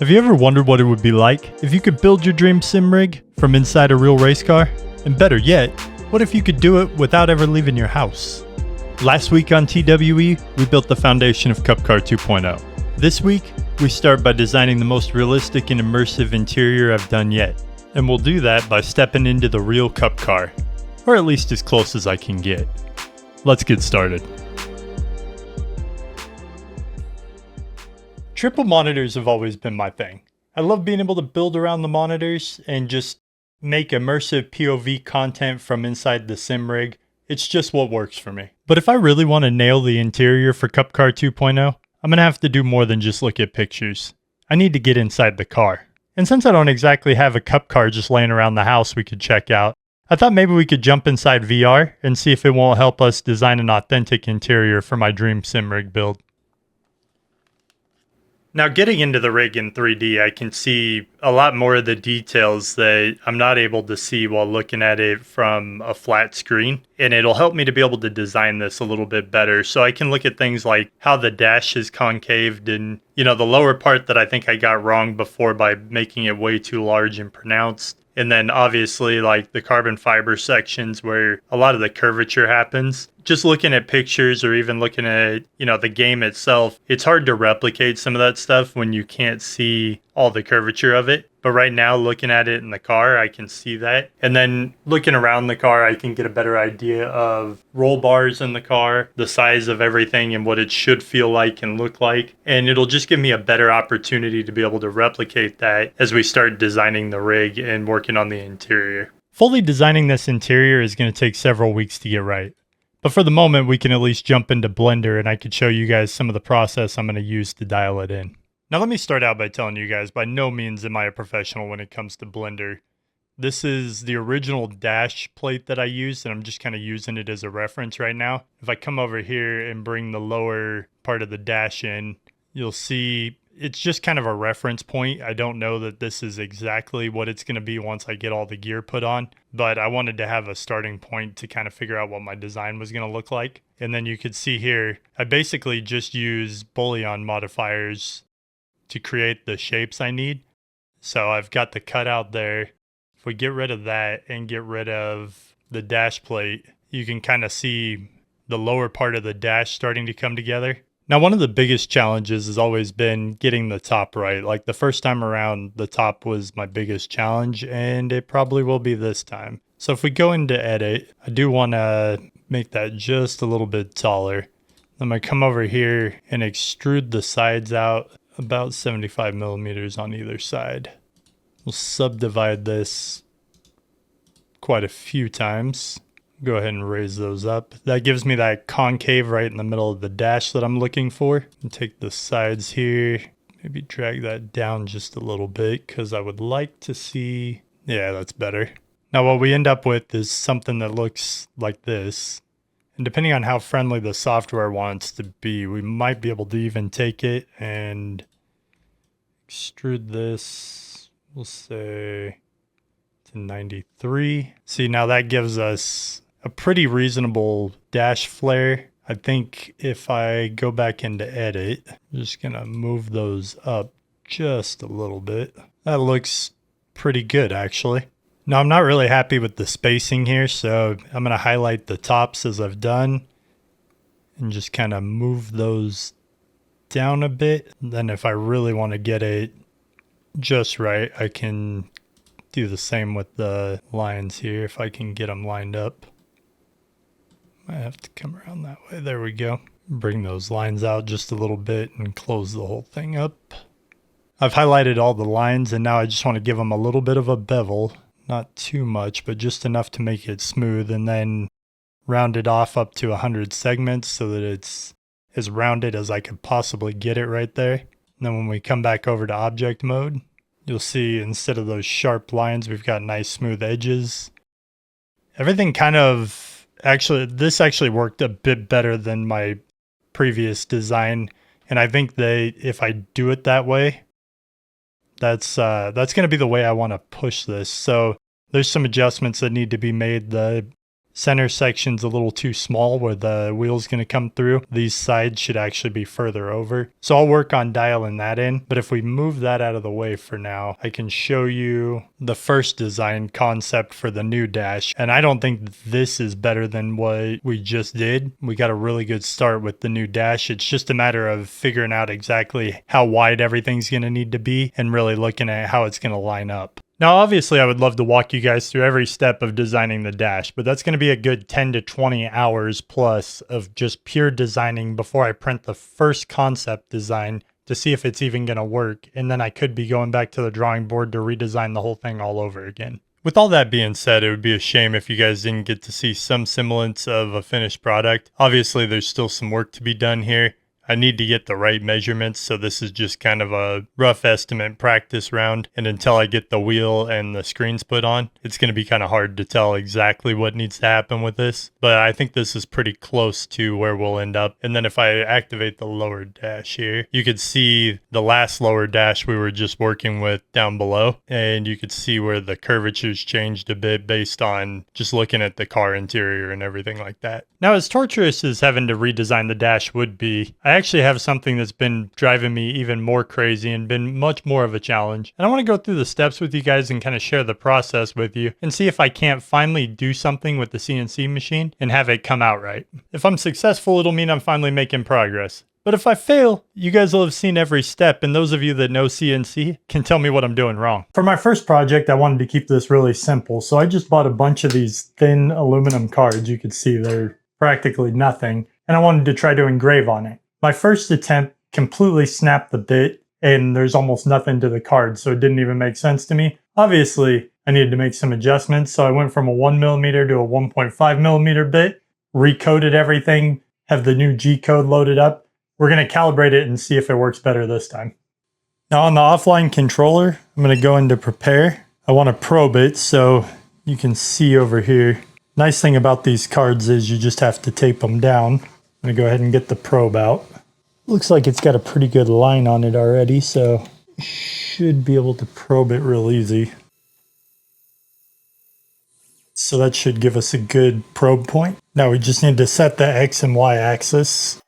Have you ever wondered what it would be like if you could build your dream sim rig from inside a real race car? And better yet, what if you could do it without ever leaving your house? Last week on TWE, we built the foundation of Cup Car 2.0. This week, we start by designing the most realistic and immersive interior I've done yet. And we'll do that by stepping into the real Cup Car, or at least as close as I can get. Let's get started. Triple monitors have always been my thing. I love being able to build around the monitors and just make immersive POV content from inside the sim rig. It's just what works for me. But if I really want to nail the interior for Cup Car 2.0, I'm going to have to do more than just look at pictures. I need to get inside the car. And since I don't exactly have a Cup Car just laying around the house we could check out, I thought maybe we could jump inside VR and see if it won't help us design an authentic interior for my dream sim rig build. Now, getting into the rig in 3D, I can see a lot more of the details that I'm not able to see while looking at it from a flat screen. And it'll help me to be able to design this a little bit better. So I can look at things like how the dash is concaved and, the lower part that I think I got wrong before by making it way too large and pronounced. And then obviously like the carbon fiber sections where a lot of the curvature happens. Just looking at pictures or even looking at, the game itself, it's hard to replicate some of that stuff when you can't see all the curvature of it. But right now, looking at it in the car, I can see that. And then looking around the car, I can get a better idea of roll bars in the car, the size of everything and what it should feel like and look like. And it'll just give me a better opportunity to be able to replicate that as we start designing the rig and working on the interior. Fully designing this interior is going to take several weeks to get right. But for the moment, we can at least jump into Blender and I could show you guys some of the process I'm going to use to dial it in. Now let me start out by telling you guys, by no means am I a professional when it comes to Blender. This is the original dash plate that I used and I'm just kind of using it as a reference right now. If I come over here and bring the lower part of the dash in, you'll see it's just kind of a reference point. I don't know that this is exactly what it's going to be once I get all the gear put on, but I wanted to have a starting point to kind of figure out what my design was going to look like. And then you could see here, I basically just use Boolean modifiers to create the shapes I need. So I've got the cutout there. If we get rid of that and get rid of the dash plate, you can kind of see the lower part of the dash starting to come together. Now, one of the biggest challenges has always been getting the top right. Like the first time around, the top was my biggest challenge, and it probably will be this time. So if we go into edit, I do want to make that just a little bit taller. I'm going to come over here and extrude the sides out about 75 millimeters on either side. We'll subdivide this quite a few times. Go ahead and raise those up. That gives me that concave right in the middle of the dash that I'm looking for. And take the sides here, maybe drag that down just a little bit because I would like to see, yeah, that's better. Now what we end up with is something that looks like this. And depending on how friendly the software wants to be, we might be able to even take it and extrude this, we'll say to 93. See, now that gives us a pretty reasonable dash flare. I think if I go back into edit, I'm just gonna move those up just a little bit. That looks pretty good actually. Now I'm not really happy with the spacing here, so I'm gonna highlight the tops as I've done and just kind of move those down a bit. Then if I really want to get it just right, I can do the same with the lines here if I can get them lined up. I have to come around that way. There we go. Bring those lines out just a little bit and close the whole thing up. I've highlighted all the lines and now I just want to give them a little bit of a bevel. Not too much, but just enough to make it smooth, and then round it off up to 100 segments so that it's as rounded as I could possibly get it right there. And then when we come back over to object mode, you'll see instead of those sharp lines, we've got nice smooth edges. Everything kind of this actually worked a bit better than my previous design. And I think that if I do it that way, that's going to be the way I want to push this. So there's some adjustments that need to be made. The center section's a little too small where the wheel's going to come through. These sides should actually be further over. So I'll work on dialing that in. But if we move that out of the way for now, I can show you the first design concept for the new dash. And I don't think this is better than what we just did. We got a really good start with the new dash. It's just a matter of figuring out exactly how wide everything's going to need to be and really looking at how it's going to line up. Now, obviously, I would love to walk you guys through every step of designing the dash, but that's going to be a good 10 to 20 hours plus of just pure designing before I print the first concept design to see if it's even going to work. And then I could be going back to the drawing board to redesign the whole thing all over again. With all that being said, it would be a shame if you guys didn't get to see some semblance of a finished product. Obviously, there's still some work to be done here. I need to get the right measurements, so this is just kind of a rough estimate practice round. And until I get the wheel and the screens put on, it's going to be kind of hard to tell exactly what needs to happen with this. But I think this is pretty close to where we'll end up. And then if I activate the lower dash here, you could see the last lower dash we were just working with down below. And you could see where the curvatures changed a bit based on just looking at the car interior and everything like that. Now, as torturous as having to redesign the dash would be, I actually have something that's been driving me even more crazy and been much more of a challenge. And I want to go through the steps with you guys and kind of share the process with you and see if I can't finally do something with the CNC machine and have it come out right. If I'm successful, it'll mean I'm finally making progress. But if I fail, you guys will have seen every step, and those of you that know CNC can tell me what I'm doing wrong. For my first project, I wanted to keep this really simple, so I just bought a bunch of these thin aluminum cards. You could see they're practically nothing, and I wanted to try to engrave on it. My first attempt completely snapped the bit, and there's almost nothing to the card, so it didn't even make sense to me. Obviously, I needed to make some adjustments, so I went from a 1mm to a 1.5mm bit, recoded everything, have the new G code loaded up. We're going to calibrate it and see if it works better this time. Now on the offline controller, I'm going to go into prepare. I want to probe it so you can see over here. Nice thing about these cards is you just have to tape them down. I'm going to go ahead and get the probe out. Looks like it's got a pretty good line on it already, so should be able to probe it real easy. So that should give us a good probe point. Now we just need to set the X and Y axis.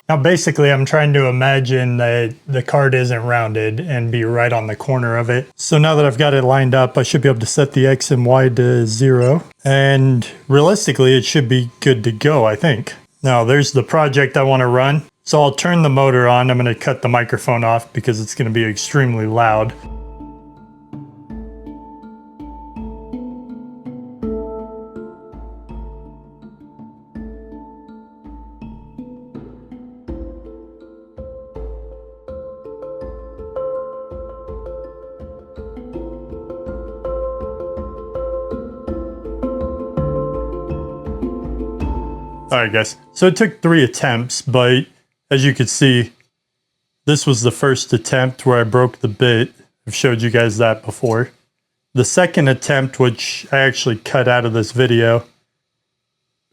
Now basically I'm trying to imagine that the card isn't rounded and be right on the corner of it. So now that I've got it lined up, I should be able to set the X and Y to 0. And realistically, it should be good to go, I think. Now there's the project I want to run. So I'll turn the motor on. I'm going to cut the microphone off because it's going to be extremely loud. Alright guys, so it took 3 attempts, but as you can see, this was the first attempt where I broke the bit. I've showed you guys that before. The second attempt, which I actually cut out of this video,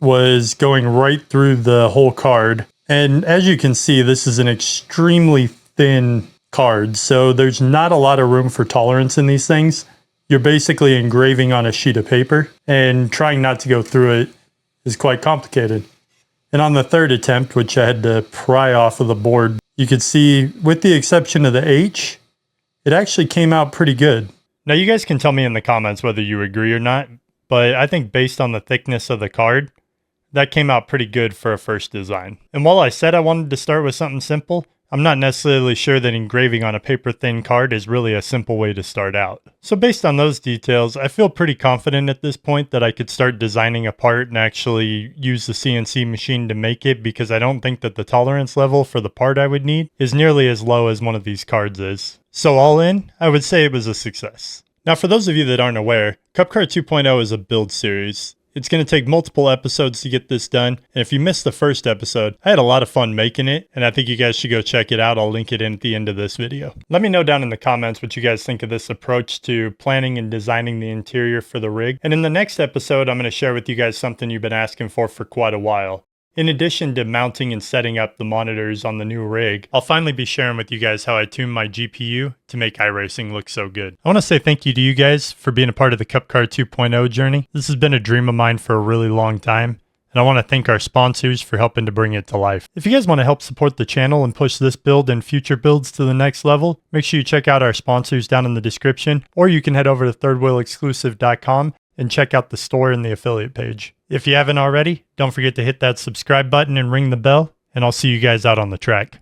was going right through the whole card. And as you can see, this is an extremely thin card, so there's not a lot of room for tolerance in these things. You're basically engraving on a sheet of paper, and trying not to go through it is quite complicated. And on the third attempt, which I had to pry off of the board, you could see, with the exception of the H, it actually came out pretty good. Now you guys can tell me in the comments whether you agree or not, but I think based on the thickness of the card, that came out pretty good for a first design. And while I said I wanted to start with something simple, I'm not necessarily sure that engraving on a paper thin card is really a simple way to start out. So based on those details, I feel pretty confident at this point that I could start designing a part and actually use the CNC machine to make it, because I don't think that the tolerance level for the part I would need is nearly as low as one of these cards is. So all in, I would say it was a success. Now for those of you that aren't aware, Cup Car 2.0 is a build series. It's going to take multiple episodes to get this done, and if you missed the first episode, I had a lot of fun making it, and I think you guys should go check it out. I'll link it in at the end of this video. Let me know down in the comments what you guys think of this approach to planning and designing the interior for the rig, and in the next episode, I'm going to share with you guys something you've been asking for quite a while. In addition to mounting and setting up the monitors on the new rig, I'll finally be sharing with you guys how I tuned my GPU to make iRacing look so good. I want to say thank you to you guys for being a part of the Cup Car 2.0 journey. This has been a dream of mine for a really long time, and I want to thank our sponsors for helping to bring it to life. If you guys want to help support the channel and push this build and future builds to the next level, make sure you check out our sponsors down in the description, or you can head over to thirdwheelexclusive.com and check out the store and the affiliate page. If you haven't already, don't forget to hit that subscribe button and ring the bell, and I'll see you guys out on the track.